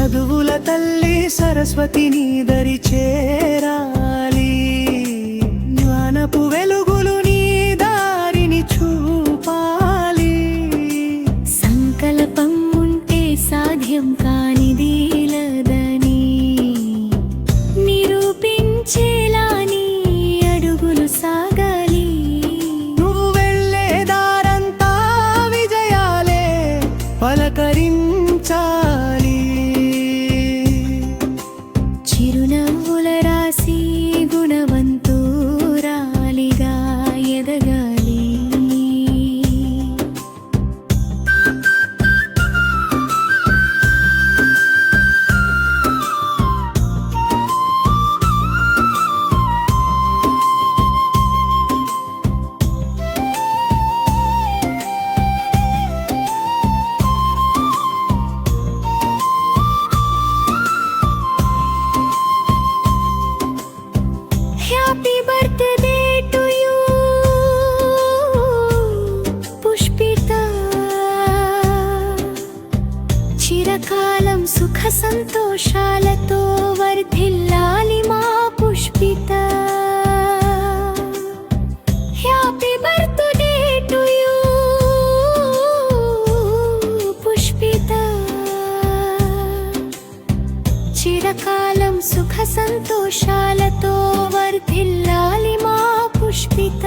చదువుల తల్లి సరస్వతి నీ దరి చేరాలి, జ్ఞానపు వెలుగులు నీ దారిని చూపాలి. సంకల్పం ఉంటే సాధ్యం కానిదిలదని నిరూపించేలా నీ అడుగులు సాగాలి. నువ్వు వెళ్ళే దారంతా విజయాలే పలకరించాలి. చిరునవ్వుల రాసి గుణవంతురాలిగా ఎదగాలి. Happy birthday to you Pushpita. చిరకాలం సుఖ సంతోషాలతో వర్ధిల్లాలి మా Pushpita. Happy birthday to you Pushpita. చిరకాలం సుఖ సంతోషాలతో వర్ధిల్లాలి మా పుష్పిత.